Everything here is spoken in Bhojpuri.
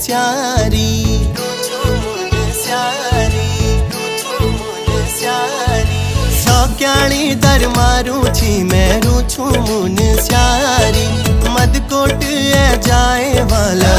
स्यारी सौक्याणी दर मारू छी मैं रूछू मुन स्यारी मदकोट जाए वाला